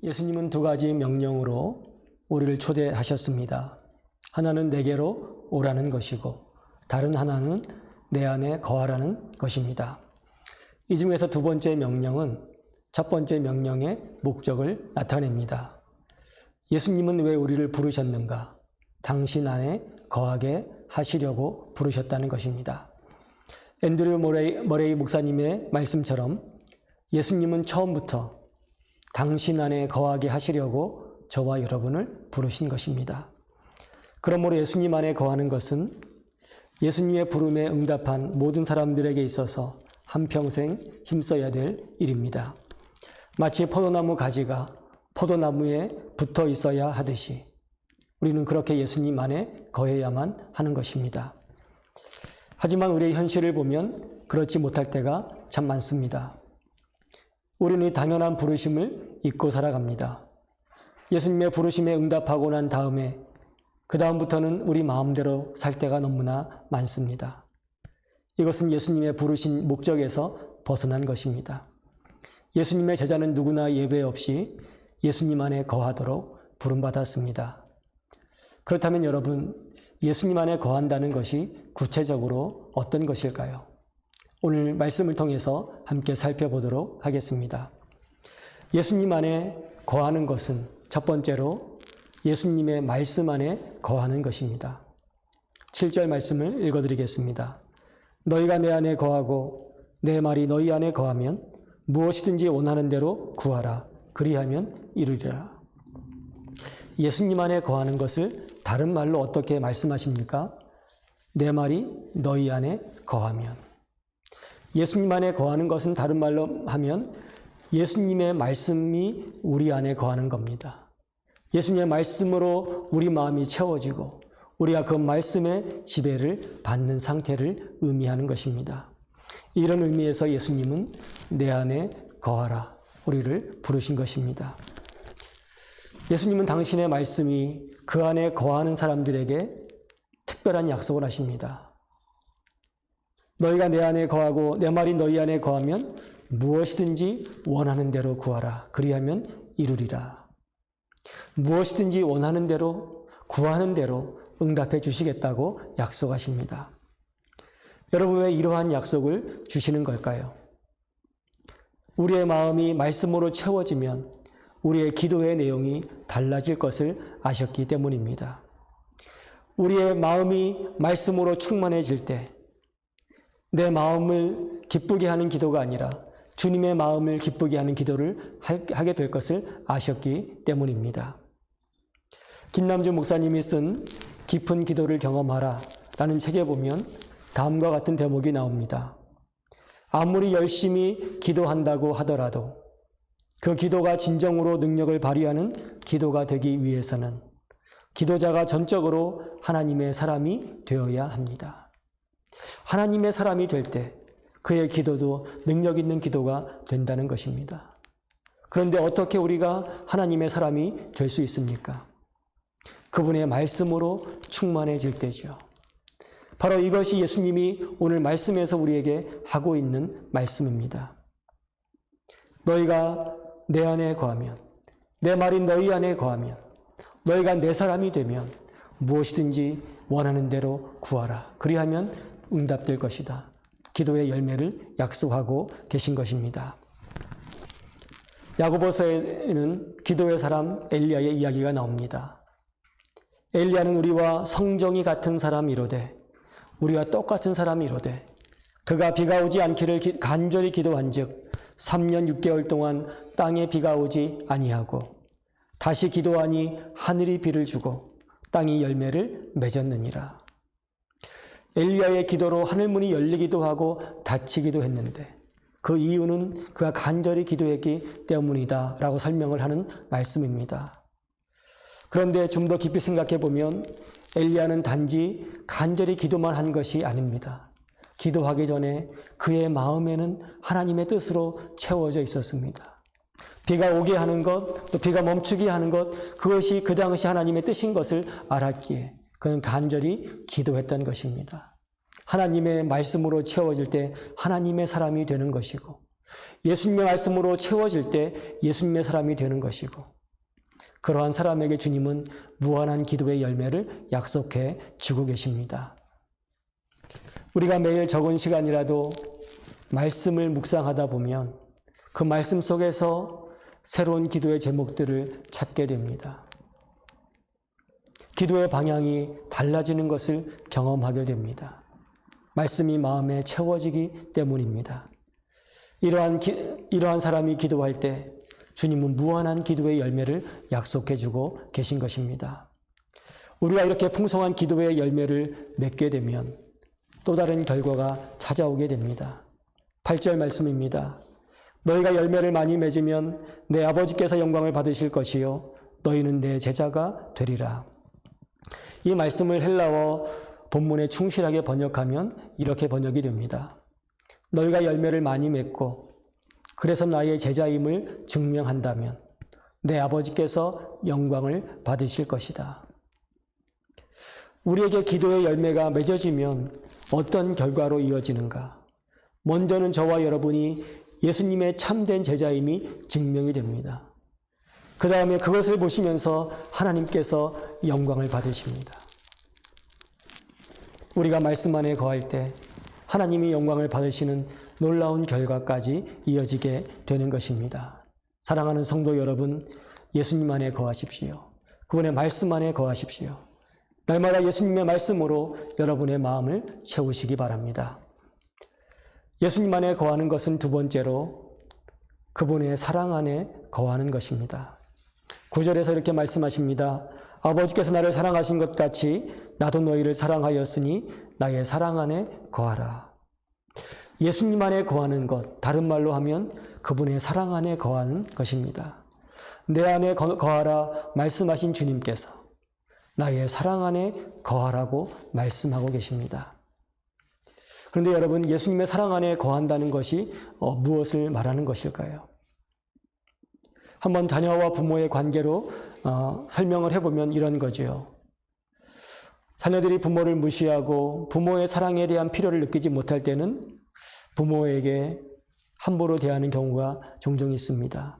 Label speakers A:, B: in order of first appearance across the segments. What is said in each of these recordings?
A: 예수님은 두 가지 명령으로 우리를 초대하셨습니다. 하나는 내게로 오라는 것이고 다른 하나는 내 안에 거하라는 것입니다. 이 중에서 두 번째 명령은 첫 번째 명령의 목적을 나타냅니다. 예수님은 왜 우리를 부르셨는가? 당신 안에 거하게 하시려고 부르셨다는 것입니다. 앤드류 머레이 목사님의 말씀처럼 예수님은 처음부터 당신 안에 거하게 하시려고 저와 여러분을 부르신 것입니다. 그러므로 예수님 안에 거하는 것은 예수님의 부름에 응답한 모든 사람들에게 있어서 한평생 힘써야 될 일입니다. 마치 포도나무 가지가 포도나무에 붙어 있어야 하듯이 우리는 그렇게 예수님 안에 거해야만 하는 것입니다. 하지만 우리의 현실을 보면 그렇지 못할 때가 참 많습니다. 우리는 이 당연한 부르심을 잊고 살아갑니다. 예수님의 부르심에 응답하고 난 다음에 그 다음부터는 우리 마음대로 살 때가 너무나 많습니다. 이것은 예수님의 부르신 목적에서 벗어난 것입니다. 예수님의 제자는 누구나 예외 없이 예수님 안에 거하도록 부름받았습니다. 그렇다면 여러분, 예수님 안에 거한다는 것이 구체적으로 어떤 것일까요? 오늘 말씀을 통해서 함께 살펴보도록 하겠습니다. 예수님 안에 거하는 것은 첫 번째로 예수님의 말씀 안에 거하는 것입니다. 7절 말씀을 읽어드리겠습니다. 너희가 내 안에 거하고 내 말이 너희 안에 거하면 무엇이든지 원하는 대로 구하라. 그리하면 이루리라. 예수님 안에 거하는 것을 다른 말로 어떻게 말씀하십니까? 내 말이 너희 안에 거하면. 예수님 안에 거하는 것은 다른 말로 하면 예수님의 말씀이 우리 안에 거하는 겁니다. 예수님의 말씀으로 우리 마음이 채워지고 우리가 그 말씀의 지배를 받는 상태를 의미하는 것입니다. 이런 의미에서 예수님은 내 안에 거하라 우리를 부르신 것입니다. 예수님은 당신의 말씀이 그 안에 거하는 사람들에게 특별한 약속을 하십니다. 너희가 내 안에 거하고 내 말이 너희 안에 거하면 무엇이든지 원하는 대로 구하라. 그리하면 이루리라. 무엇이든지 원하는 대로 구하는 대로 응답해 주시겠다고 약속하십니다. 여러분, 왜 이러한 약속을 주시는 걸까요? 우리의 마음이 말씀으로 채워지면 우리의 기도의 내용이 달라질 것을 아셨기 때문입니다. 우리의 마음이 말씀으로 충만해질 때 내 마음을 기쁘게 하는 기도가 아니라 주님의 마음을 기쁘게 하는 기도를 하게 될 것을 아셨기 때문입니다. 김남주 목사님이 쓴 깊은 기도를 경험하라 라는 책에 보면 다음과 같은 대목이 나옵니다. 아무리 열심히 기도한다고 하더라도 그 기도가 진정으로 능력을 발휘하는 기도가 되기 위해서는 기도자가 전적으로 하나님의 사람이 되어야 합니다. 하나님의 사람이 될 때 그의 기도도 능력 있는 기도가 된다는 것입니다. 그런데 어떻게 우리가 하나님의 사람이 될 수 있습니까? 그분의 말씀으로 충만해질 때죠. 바로 이것이 예수님이 오늘 말씀에서 우리에게 하고 있는 말씀입니다. 너희가 내 안에 거하면, 내 말이 너희 안에 거하면, 너희가 내 사람이 되면 무엇이든지 원하는 대로 구하라. 그리하면 응답될 것이다. 기도의 열매를 약속하고 계신 것입니다. 야고보서에는 기도의 사람 엘리야의 이야기가 나옵니다. 엘리야는 우리와 성정이 같은 사람이로되 우리와 똑같은 사람이로되 그가 비가 오지 않기를 간절히 기도한즉 3년 6개월 동안 땅에 비가 오지 아니하고 다시 기도하니 하늘이 비를 주고 땅이 열매를 맺었느니라. 엘리야의 기도로 하늘문이 열리기도 하고 닫히기도 했는데 그 이유는 그가 간절히 기도했기 때문이다 라고 설명을 하는 말씀입니다. 그런데 좀 더 깊이 생각해 보면 엘리야는 단지 간절히 기도만 한 것이 아닙니다. 기도하기 전에 그의 마음에는 하나님의 뜻으로 채워져 있었습니다. 비가 오게 하는 것, 또 비가 멈추게 하는 것, 그것이 그 당시 하나님의 뜻인 것을 알았기에 그는 간절히 기도했던 것입니다. 하나님의 말씀으로 채워질 때 하나님의 사람이 되는 것이고 예수님의 말씀으로 채워질 때 예수님의 사람이 되는 것이고, 그러한 사람에게 주님은 무한한 기도의 열매를 약속해 주고 계십니다. 우리가 매일 적은 시간이라도 말씀을 묵상하다 보면 그 말씀 속에서 새로운 기도의 제목들을 찾게 됩니다. 기도의 방향이 달라지는 것을 경험하게 됩니다. 말씀이 마음에 채워지기 때문입니다. 이러한 사람이 기도할 때 주님은 무한한 기도의 열매를 약속해 주고 계신 것입니다. 우리가 이렇게 풍성한 기도의 열매를 맺게 되면 또 다른 결과가 찾아오게 됩니다. 8절 말씀입니다. 너희가 열매를 많이 맺으면 내 아버지께서 영광을 받으실 것이요 너희는 내 제자가 되리라. 이 말씀을 헬라어 본문에 충실하게 번역하면 이렇게 번역이 됩니다. 너희가 열매를 많이 맺고 그래서 나의 제자임을 증명한다면 내 아버지께서 영광을 받으실 것이다. 우리에게 기도의 열매가 맺어지면 어떤 결과로 이어지는가? 먼저는 저와 여러분이 예수님의 참된 제자임이 증명이 됩니다. 그 다음에 그것을 보시면서 하나님께서 영광을 받으십니다. 우리가 말씀 안에 거할 때 하나님이 영광을 받으시는 놀라운 결과까지 이어지게 되는 것입니다. 사랑하는 성도 여러분, 예수님 안에 거하십시오. 그분의 말씀 안에 거하십시오. 날마다 예수님의 말씀으로 여러분의 마음을 채우시기 바랍니다. 예수님 안에 거하는 것은 두 번째로 그분의 사랑 안에 거하는 것입니다. 9절에서 이렇게 말씀하십니다. 아버지께서 나를 사랑하신 것 같이 나도 너희를 사랑하였으니 나의 사랑 안에 거하라. 예수님 안에 거하는 것, 다른 말로 하면 그분의 사랑 안에 거하는 것입니다. 내 안에 거하라 말씀하신 주님께서 나의 사랑 안에 거하라고 말씀하고 계십니다. 그런데 여러분, 예수님의 사랑 안에 거한다는 것이 무엇을 말하는 것일까요? 한번 자녀와 부모의 관계로 설명을 해보면 이런 거죠. 자녀들이 부모를 무시하고 부모의 사랑에 대한 필요를 느끼지 못할 때는 부모에게 함부로 대하는 경우가 종종 있습니다.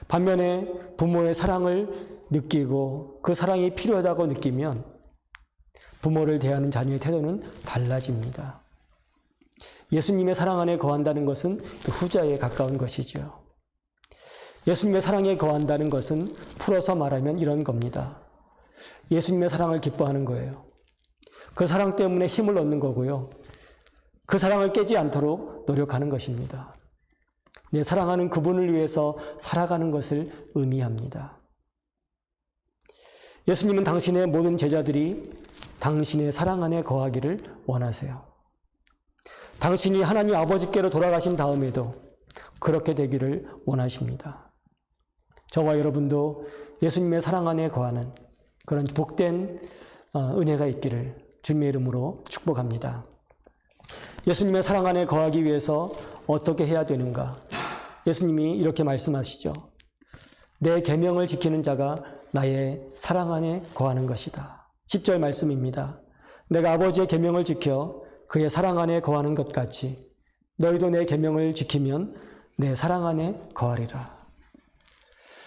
A: 반면에 부모의 사랑을 느끼고 그 사랑이 필요하다고 느끼면 부모를 대하는 자녀의 태도는 달라집니다. 예수님의 사랑 안에 거한다는 것은 그 후자에 가까운 것이죠. 예수님의 사랑에 거한다는 것은 풀어서 말하면 이런 겁니다. 예수님의 사랑을 기뻐하는 거예요. 그 사랑 때문에 힘을 얻는 거고요. 그 사랑을 깨지 않도록 노력하는 것입니다. 내 사랑하는 그분을 위해서 살아가는 것을 의미합니다. 예수님은 당신의 모든 제자들이 당신의 사랑 안에 거하기를 원하세요. 당신이 하나님 아버지께로 돌아가신 다음에도 그렇게 되기를 원하십니다. 저와 여러분도 예수님의 사랑 안에 거하는 그런 복된 은혜가 있기를 주님의 이름으로 축복합니다. 예수님의 사랑 안에 거하기 위해서 어떻게 해야 되는가? 예수님이 이렇게 말씀하시죠. 내 계명을 지키는 자가 나의 사랑 안에 거하는 것이다. 10절 말씀입니다. 내가 아버지의 계명을 지켜 그의 사랑 안에 거하는 것 같이 너희도 내 계명을 지키면 내 사랑 안에 거하리라.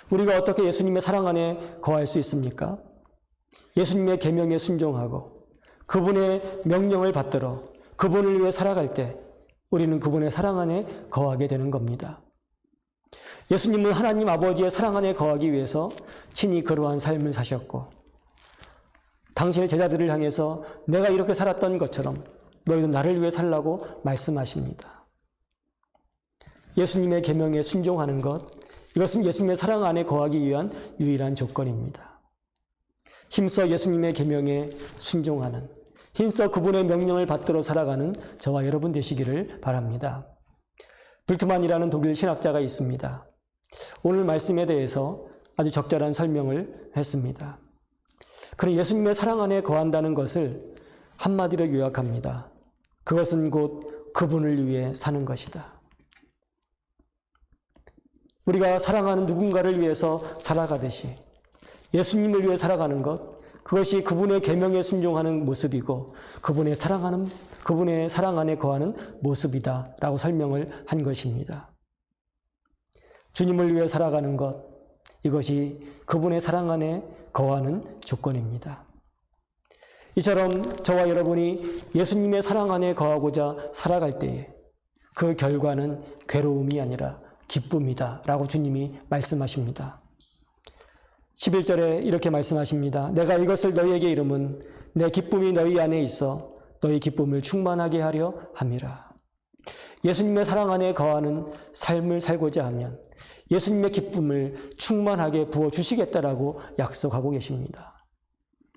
A: 우리가 어떻게 예수님의 사랑 안에 거할 수 있습니까? 예수님의 계명에 순종하고 그분의 명령을 받들어 그분을 위해 살아갈 때 우리는 그분의 사랑 안에 거하게 되는 겁니다. 예수님은 하나님 아버지의 사랑 안에 거하기 위해서 친히 그러한 삶을 사셨고 당신의 제자들을 향해서 내가 이렇게 살았던 것처럼 너희도 나를 위해 살라고 말씀하십니다. 예수님의 계명에 순종하는 것, 이것은 예수님의 사랑 안에 거하기 위한 유일한 조건입니다. 힘써 예수님의 계명에 순종하는, 힘써 그분의 명령을 받들어 살아가는 저와 여러분 되시기를 바랍니다. 불트만이라는 독일 신학자가 있습니다. 오늘 말씀에 대해서 아주 적절한 설명을 했습니다. 그는 예수님의 사랑 안에 거한다는 것을 한마디로 요약합니다. 그것은 곧 그분을 위해 사는 것이다. 우리가 사랑하는 누군가를 위해서 살아가듯이 예수님을 위해 살아가는 것, 그것이 그분의 계명에 순종하는 모습이고 그분의 사랑 안에 거하는 모습이다라고 설명을 한 것입니다. 주님을 위해 살아가는 것, 이것이 그분의 사랑 안에 거하는 조건입니다. 이처럼 저와 여러분이 예수님의 사랑 안에 거하고자 살아갈 때에 그 결과는 괴로움이 아니라 기쁨이다 라고 주님이 말씀하십니다. 11절에 이렇게 말씀하십니다. 내가 이것을 너희에게 이름은 내 기쁨이 너희 안에 있어 너희 기쁨을 충만하게 하려 함이라. 예수님의 사랑 안에 거하는 삶을 살고자 하면 예수님의 기쁨을 충만하게 부어주시겠다라고 약속하고 계십니다.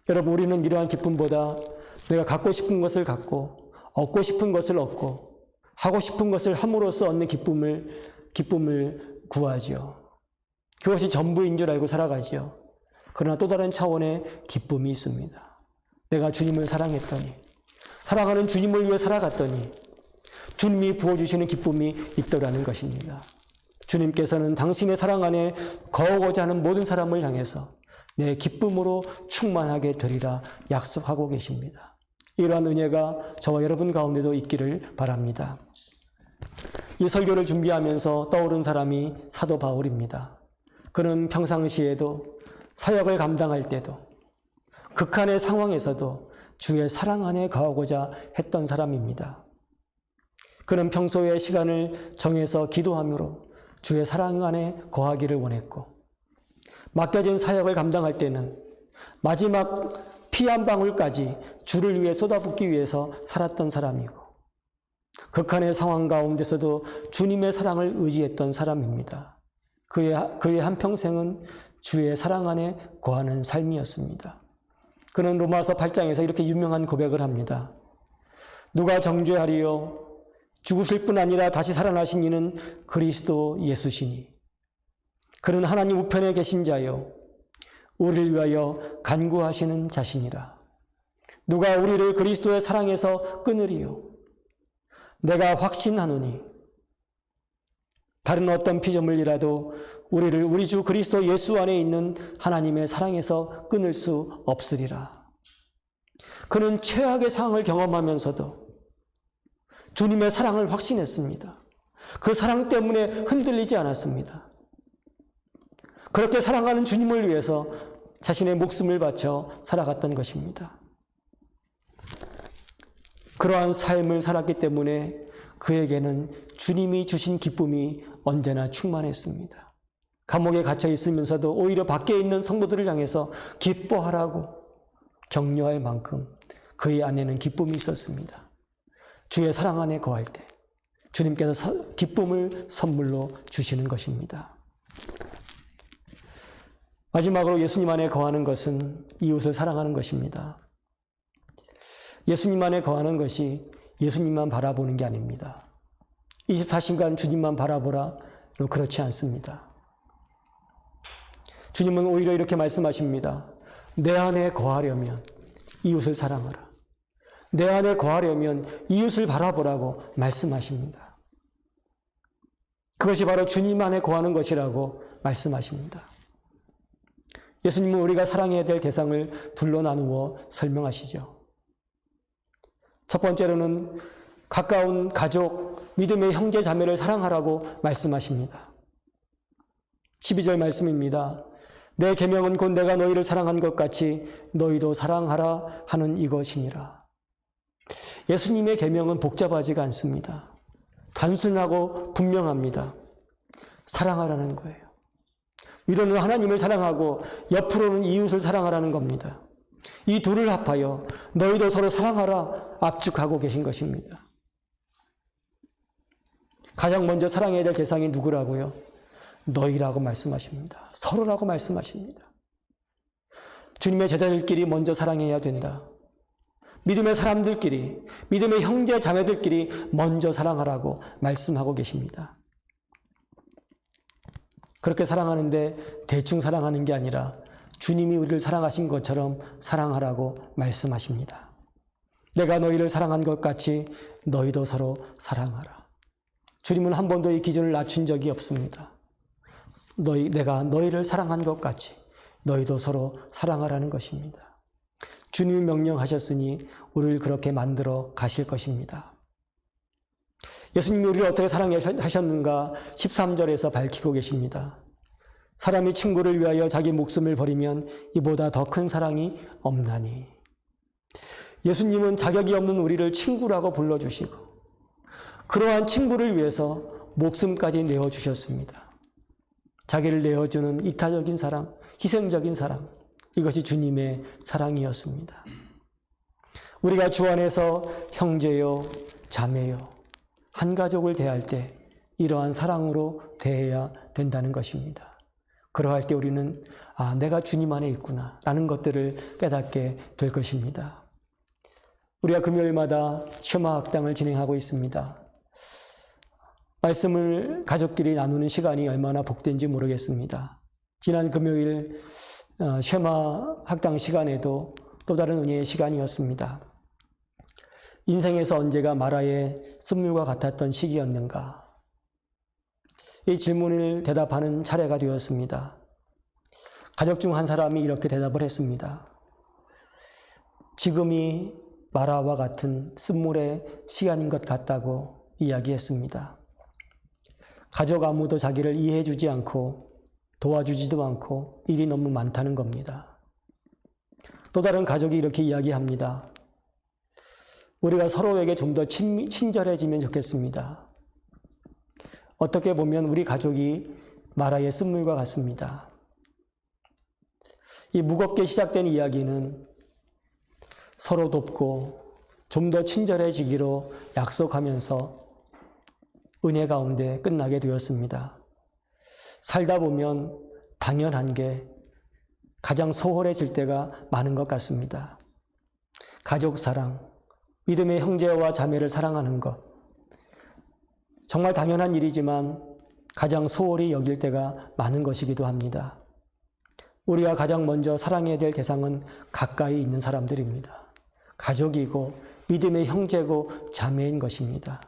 A: 여러분, 우리는 이러한 기쁨보다 내가 갖고 싶은 것을 갖고 얻고 싶은 것을 얻고 하고 싶은 것을 함으로써 얻는 기쁨을 구하지요. 그것이 전부인 줄 알고 살아가지요. 그러나 또 다른 차원의 기쁨이 있습니다. 내가 주님을 사랑했더니, 사랑하는 주님을 위해 살아갔더니 주님이 부어주시는 기쁨이 있더라는 것입니다. 주님께서는 당신의 사랑 안에 거하고자 하는 모든 사람을 향해서 내 기쁨으로 충만하게 되리라 약속하고 계십니다. 이러한 은혜가 저와 여러분 가운데도 있기를 바랍니다. 이 설교를 준비하면서 떠오른 사람이 사도 바울입니다. 그는 평상시에도 사역을 감당할 때도 극한의 상황에서도 주의 사랑 안에 거하고자 했던 사람입니다. 그는 평소에 시간을 정해서 기도함으로 주의 사랑 안에 거하기를 원했고, 맡겨진 사역을 감당할 때는 마지막 피 한 방울까지 주를 위해 쏟아붓기 위해서 살았던 사람이고, 극한의 상황 가운데서도 주님의 사랑을 의지했던 사람입니다. 그의 한평생은 주의 사랑 안에 거하는 삶이었습니다. 그는 로마서 8장에서 이렇게 유명한 고백을 합니다. 누가 정죄하리요? 죽으실 뿐 아니라 다시 살아나신 이는 그리스도 예수시니 그는 하나님 우편에 계신 자요 우리를 위하여 간구하시는 자신이라. 누가 우리를 그리스도의 사랑에서 끊으리요? 내가 확신하노니 다른 어떤 피조물이라도 우리를 우리 주 그리스도 예수 안에 있는 하나님의 사랑에서 끊을 수 없으리라. 그는 최악의 상황을 경험하면서도 주님의 사랑을 확신했습니다. 그 사랑 때문에 흔들리지 않았습니다. 그렇게 사랑하는 주님을 위해서 자신의 목숨을 바쳐 살아갔던 것입니다. 그러한 삶을 살았기 때문에 그에게는 주님이 주신 기쁨이 언제나 충만했습니다. 감옥에 갇혀 있으면서도 오히려 밖에 있는 성도들을 향해서 기뻐하라고 격려할 만큼 그의 안에는 기쁨이 있었습니다. 주의 사랑 안에 거할 때 주님께서 기쁨을 선물로 주시는 것입니다. 마지막으로 예수님 안에 거하는 것은 이웃을 사랑하는 것입니다. 예수님 안에 거하는 것이 예수님만 바라보는 게 아닙니다. 24시간 주님만 바라보라, 그렇지 않습니다. 주님은 오히려 이렇게 말씀하십니다. 내 안에 거하려면 이웃을 사랑하라. 내 안에 거하려면 이웃을 바라보라고 말씀하십니다. 그것이 바로 주님 안에 거하는 것이라고 말씀하십니다. 예수님은 우리가 사랑해야 될 대상을 둘로 나누어 설명하시죠. 첫 번째로는 가까운 가족, 믿음의 형제 자매를 사랑하라고 말씀하십니다. 12절 말씀입니다. 내 계명은 곧 내가 너희를 사랑한 것 같이 너희도 사랑하라 하는 이것이니라. 예수님의 계명은 복잡하지가 않습니다. 단순하고 분명합니다. 사랑하라는 거예요. 위로는 하나님을 사랑하고 옆으로는 이웃을 사랑하라는 겁니다. 이 둘을 합하여 너희도 서로 사랑하라 압축하고 계신 것입니다. 가장 먼저 사랑해야 될 대상이 누구라고요? 너희라고 말씀하십니다. 서로라고 말씀하십니다. 주님의 제자들끼리 먼저 사랑해야 된다. 믿음의 사람들끼리, 믿음의 형제 자매들끼리 먼저 사랑하라고 말씀하고 계십니다. 그렇게 사랑하는데 대충 사랑하는 게 아니라 주님이 우리를 사랑하신 것처럼 사랑하라고 말씀하십니다. 내가 너희를 사랑한 것 같이 너희도 서로 사랑하라. 주님은 한 번도 이 기준을 낮춘 적이 없습니다. 내가 너희를 사랑한 것 같이 너희도 서로 사랑하라는 것입니다. 주님이 명령하셨으니 우리를 그렇게 만들어 가실 것입니다. 예수님이 우리를 어떻게 사랑하셨는가 13절에서 밝히고 계십니다. 사람이 친구를 위하여 자기 목숨을 버리면 이보다 더 큰 사랑이 없나니. 예수님은 자격이 없는 우리를 친구라고 불러주시고 그러한 친구를 위해서 목숨까지 내어주셨습니다. 자기를 내어주는 이타적인 사랑, 희생적인 사랑, 이것이 주님의 사랑이었습니다. 우리가 주 안에서 형제요, 자매요, 한 가족을 대할 때 이러한 사랑으로 대해야 된다는 것입니다. 그러할 때 우리는 내가 주님 안에 있구나 라는 것들을 깨닫게 될 것입니다. 우리가 금요일마다 쉐마 학당을 진행하고 있습니다. 말씀을 가족끼리 나누는 시간이 얼마나 복된지 모르겠습니다. 지난 금요일 쉐마 학당 시간에도 또 다른 은혜의 시간이었습니다. 인생에서 언제가 마라의 쓴물과 같았던 시기였는가? 이 질문을 대답하는 차례가 되었습니다. 가족 중 한 사람이 이렇게 대답을 했습니다. 지금이 마라와 같은 쓴물의 시간인 것 같다고 이야기했습니다. 가족 아무도 자기를 이해해주지 않고 도와주지도 않고 일이 너무 많다는 겁니다. 또 다른 가족이 이렇게 이야기합니다. 우리가 서로에게 좀 더 친절해지면 좋겠습니다. 어떻게 보면 우리 가족이 마라의 쓴물과 같습니다. 이 무겁게 시작된 이야기는 서로 돕고 좀 더 친절해지기로 약속하면서 은혜 가운데 끝나게 되었습니다. 살다 보면 당연한 게 가장 소홀해질 때가 많은 것 같습니다. 가족 사랑, 믿음의 형제와 자매를 사랑하는 것, 정말 당연한 일이지만 가장 소홀히 여길 때가 많은 것이기도 합니다. 우리가 가장 먼저 사랑해야 될 대상은 가까이 있는 사람들입니다. 가족이고 믿음의 형제고 자매인 것입니다.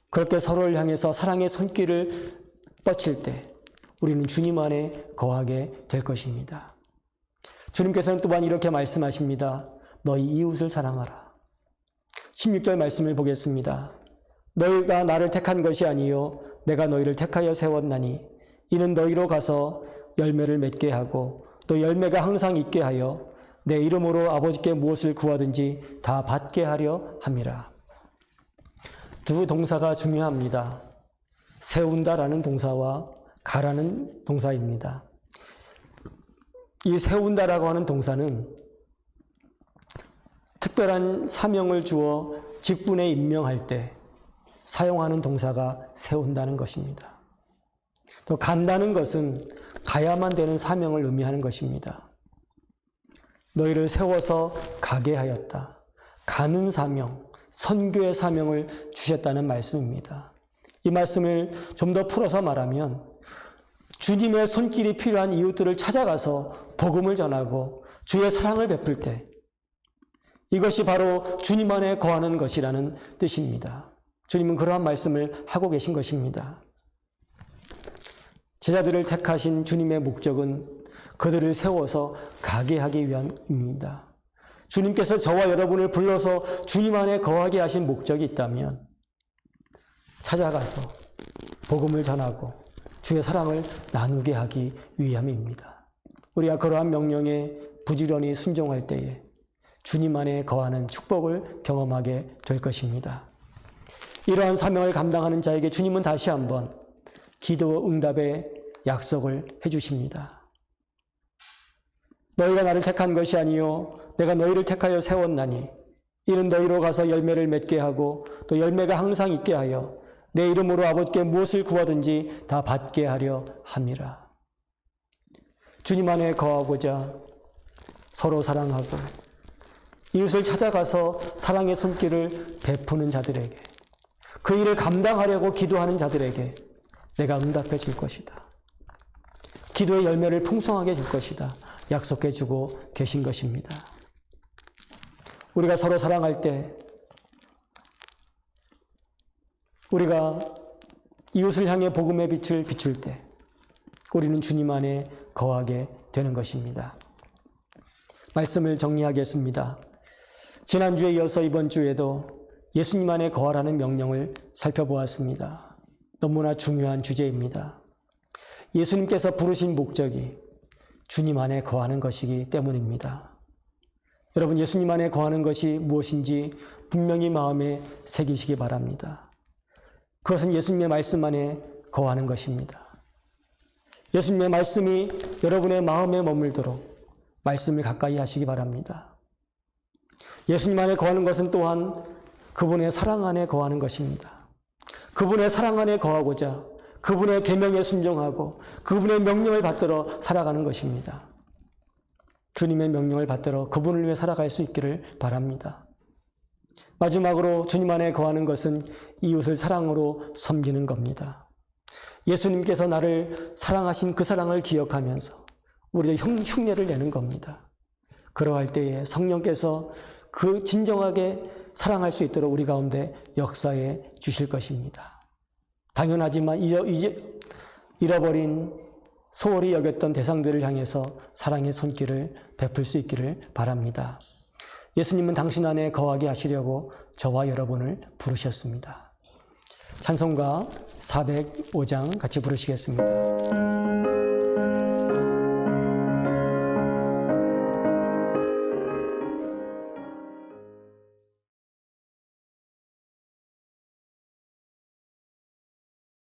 A: 그렇게 서로를 향해서 사랑의 손길을 뻗칠 때 우리는 주님 안에 거하게 될 것입니다. 주님께서는 또한 이렇게 말씀하십니다. 너희 이웃을 사랑하라. 16절 말씀을 보겠습니다. 너희가 나를 택한 것이 아니요 내가 너희를 택하여 세웠나니 이는 너희로 가서 열매를 맺게 하고 또 열매가 항상 있게 하여 내 이름으로 아버지께 무엇을 구하든지 다 받게 하려 함이라. 두 동사가 중요합니다. 세운다라는 동사와 가라는 동사입니다. 이 세운다라고 하는 동사는 특별한 사명을 주어 직분에 임명할 때 사용하는 동사가 세운다는 것입니다. 또 간다는 것은 가야만 되는 사명을 의미하는 것입니다. 너희를 세워서 가게 하였다. 가는 사명, 선교의 사명을 주셨다는 말씀입니다. 이 말씀을 좀 더 풀어서 말하면 주님의 손길이 필요한 이웃들을 찾아가서 복음을 전하고 주의 사랑을 베풀 때 이것이 바로 주님 안에 거하는 것이라는 뜻입니다. 주님은 그러한 말씀을 하고 계신 것입니다. 제자들을 택하신 주님의 목적은 그들을 세워서 가게 하기 위함입니다. 주님께서 저와 여러분을 불러서 주님 안에 거하게 하신 목적이 있다면 찾아가서 복음을 전하고 주의 사랑을 나누게 하기 위함입니다. 우리가 그러한 명령에 부지런히 순종할 때에 주님 안에 거하는 축복을 경험하게 될 것입니다. 이러한 사명을 감당하는 자에게 주님은 다시 한번 기도 응답의 약속을 해주십니다. 너희가 나를 택한 것이 아니요 내가 너희를 택하여 세웠나니 이는 너희로 가서 열매를 맺게 하고 또 열매가 항상 있게 하여 내 이름으로 아버지께 무엇을 구하든지 다 받게 하려 함이라. 주님 안에 거하고자 서로 사랑하고 이웃을 찾아가서 사랑의 손길을 베푸는 자들에게 그 일을 감당하려고 기도하는 자들에게 내가 응답해 줄 것이다. 기도의 열매를 풍성하게 줄 것이다. 약속해 주고 계신 것입니다. 우리가 서로 사랑할 때 우리가 이웃을 향해 복음의 빛을 비출 때 우리는 주님 안에 거하게 되는 것입니다. 말씀을 정리하겠습니다. 지난주에 이어서 이번 주에도 예수님 안에 거하라는 명령을 살펴보았습니다. 너무나 중요한 주제입니다. 예수님께서 부르신 목적이 주님 안에 거하는 것이기 때문입니다. 여러분, 예수님 안에 거하는 것이 무엇인지 분명히 마음에 새기시기 바랍니다. 그것은 예수님의 말씀 안에 거하는 것입니다. 예수님의 말씀이 여러분의 마음에 머물도록 말씀을 가까이 하시기 바랍니다. 예수님 안에 거하는 것은 또한 그분의 사랑 안에 거하는 것입니다. 그분의 사랑 안에 거하고자 그분의 계명에 순종하고 그분의 명령을 받들어 살아가는 것입니다. 주님의 명령을 받들어 그분을 위해 살아갈 수 있기를 바랍니다. 마지막으로 주님 안에 거하는 것은 이웃을 사랑으로 섬기는 겁니다. 예수님께서 나를 사랑하신 그 사랑을 기억하면서 우리도 흉내를 내는 겁니다. 그러할 때에 성령께서 그 진정하게 사랑할 수 있도록 우리 가운데 역사해 주실 것입니다. 당연하지만 잃어버린 소홀히 여겼던 대상들을 향해서 사랑의 손길을 베풀 수 있기를 바랍니다. 예수님은 당신 안에 거하게 하시려고 저와 여러분을 부르셨습니다. 찬송가 405장 같이 부르시겠습니다.